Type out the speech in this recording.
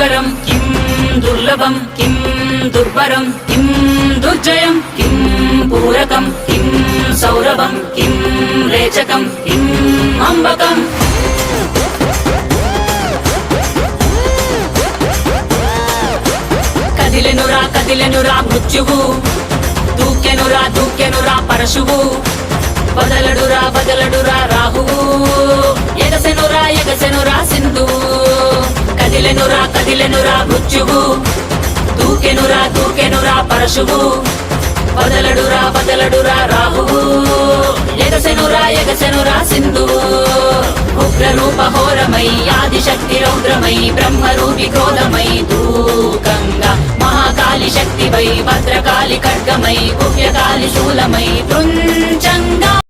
दुष्करं किं दुर्लभं किं दुर्भरं किं दुर्जयं किं पूरकं किं सौरभं किं रेचकं किं अम्बकम् కదిలెనురా మృత్యువు దూకెనురా పరశువు బదలడురా రాహువు ఎగసెనురా సింధువు కదిలెనురా మృత్యువు దూకెనురా పరశువు బదలడురా రాహువు ఎగసెనురా సింధువు ఉగ్రరూపహోరమై ఆదిశక్తి రౌద్రమై బ్రహ్మరూపి క్రోధమై దూకంగా మహాకాళి శక్తివై భద్రకాళి ఖడ్గమై కువ్యకాళి శూలమై